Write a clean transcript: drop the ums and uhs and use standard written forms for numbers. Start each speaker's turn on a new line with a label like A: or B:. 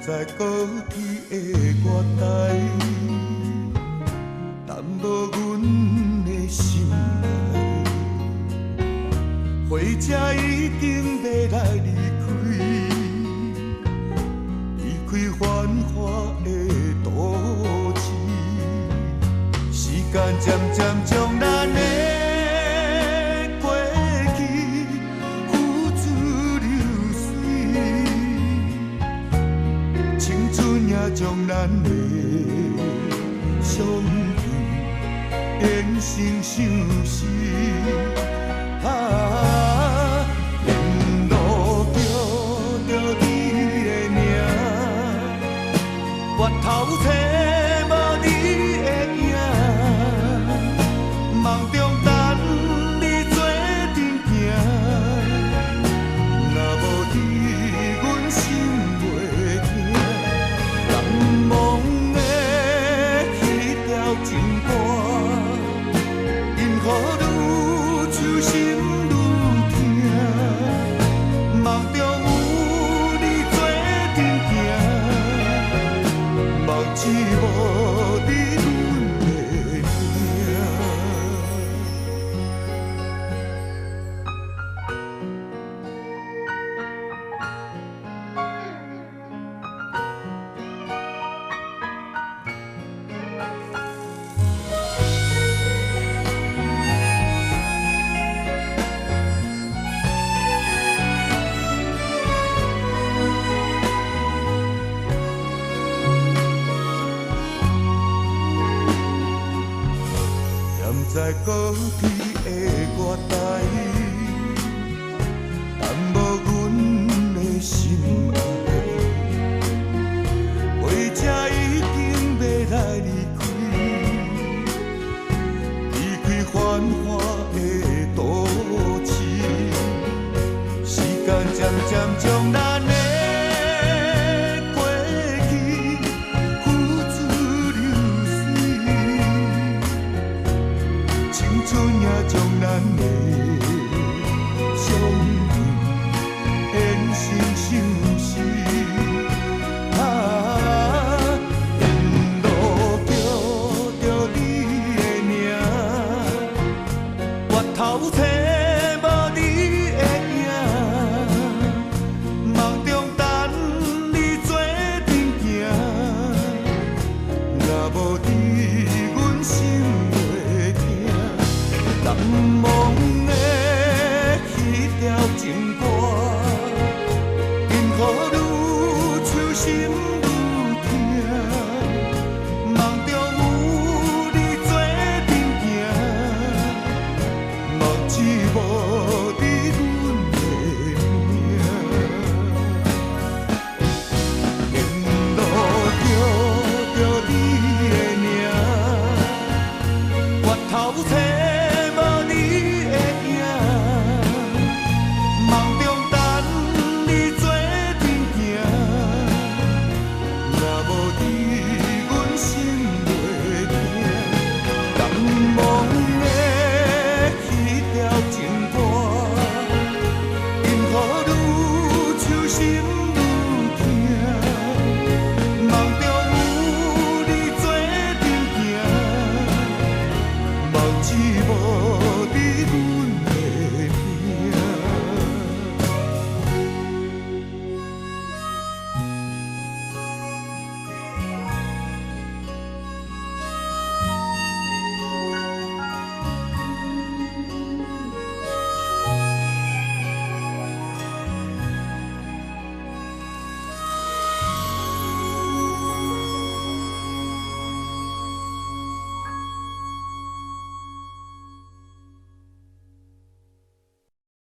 A: 在过去的月台，淡薄阮的心内，火车已经要来离开，离开繁华的都市，时间渐渐将咱的过去付诸流水。青春也将咱的相遇变成相思。沿路叫着你的名，越头找无你的影，梦中等你做阵行。若无你，阮心袂痛。难忘的彼条情歌，因何愈揪心愈痛？梦中有你做阵行，梦只无你阮的名。在过去的月台，淡薄阮的心爱，火车已经要来离开，离开繁华的都市，时间渐渐将咱的过去付诸流水。青春也将咱的相遇变成相思。沿路叫着你的名，越头找无你的影，梦中等你做阵行。若无你，阮心袂痛。难忘的彼条情歌，因何愈揪心愈痛？梦中有你做阵行，梦只无